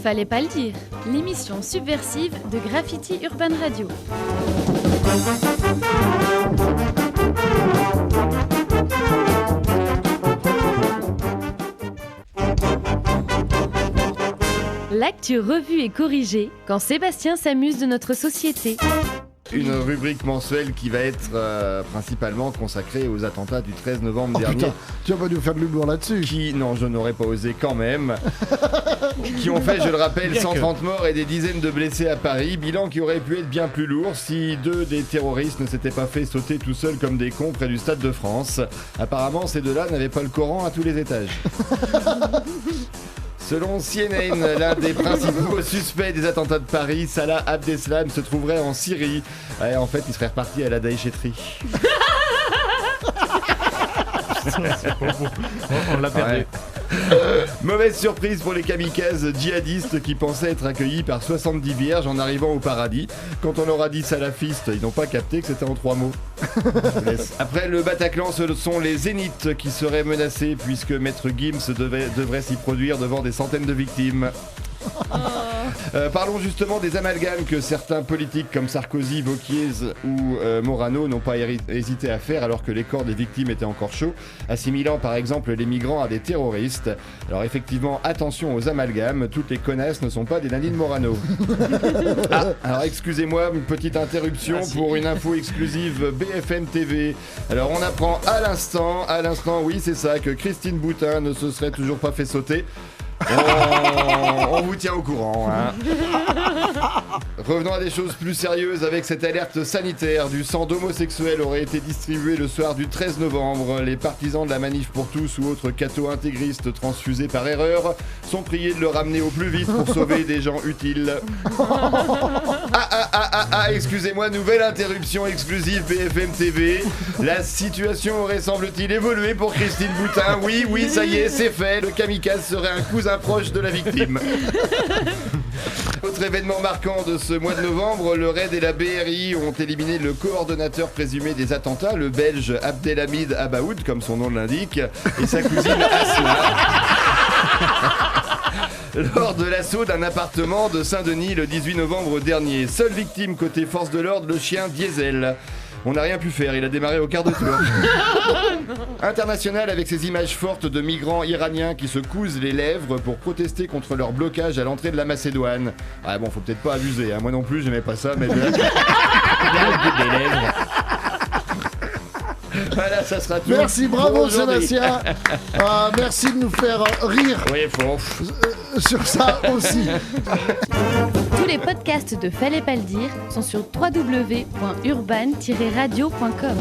Fallait pas le dire, l'émission subversive de Graffiti Urban Radio. L'actu revue et corrigée quand Sébastien s'amuse de notre société. Une rubrique mensuelle qui va être principalement consacrée aux attentats du 13 novembre dernier. Putain, tu vas pas nous faire de l'humour là-dessus. Non, je n'aurais pas osé quand même. Qui ont fait, je le rappelle, 130 morts et des dizaines de blessés à Paris. Bilan qui aurait pu être bien plus lourd si deux des terroristes ne s'étaient pas fait sauter tout seuls comme des cons près du Stade de France. Apparemment, ces deux-là n'avaient pas le Coran à tous les étages. Selon CNN, l'un des principaux suspects des attentats de Paris, Salah Abdeslam, se trouverait en Syrie. Ouais, en fait, il serait reparti à la Daïchetterie. On l'a perdu. Ouais. Mauvaise surprise pour les kamikazes djihadistes qui pensaient être accueillis par 70 vierges en arrivant au paradis. Quand on leur a dit salafiste, ils n'ont pas capté que c'était en 3 mots. Après le Bataclan, ce sont les Zéniths qui seraient menacés puisque Maître Gims devrait s'y produire devant des centaines de victimes. Parlons justement des amalgames que certains politiques comme Sarkozy, Wauquiez ou Morano n'ont pas hésité à faire alors que les corps des victimes étaient encore chauds, assimilant par exemple les migrants à des terroristes. Alors effectivement, attention aux amalgames, toutes les connasses ne sont pas des Nadine Morano. Alors excusez-moi, une petite interruption pour une info exclusive BFM TV. Alors on apprend à l'instant, oui c'est ça, que Christine Boutin ne se serait toujours pas fait sauter. On vous tient au courant, hein. Revenons à des choses plus sérieuses avec cette alerte sanitaire. Du sang d'homosexuels aurait été distribué le soir du 13 novembre. Les partisans de la Manif pour tous ou autres cathos intégristes transfusés par erreur sont priés de le ramener au plus vite pour sauver des gens utiles. Excusez-moi, nouvelle interruption exclusive BFM TV. La situation aurait semble-t-il évolué pour Christine Boutin. Oui, ça y est, c'est fait. Le kamikaze serait un cousin proche de la victime. Autre événement marquant de ce mois de novembre, le RAID et la BRI ont éliminé le coordonnateur présumé des attentats, le belge Abdelhamid Abaoud, comme son nom l'indique, et sa cousine Asma. Lors de l'assaut d'un appartement de Saint-Denis le 18 novembre dernier. Seule victime côté force de l'ordre, le chien Diesel. On n'a rien pu faire, il a démarré au quart de tour. International avec ces images fortes de migrants iraniens qui se cousent les lèvres pour protester contre leur blocage à l'entrée de la Macédoine. Ah bon, faut peut-être pas abuser, hein. Moi non plus j'aimais pas ça, mais... des lèvres. Voilà, ça sera tout. Merci, bravo Sébastien. Merci de nous faire rire. Oui, faut. Sur ça aussi. Tous les podcasts de Fallait pas le dire sont sur www.urban-radio.com.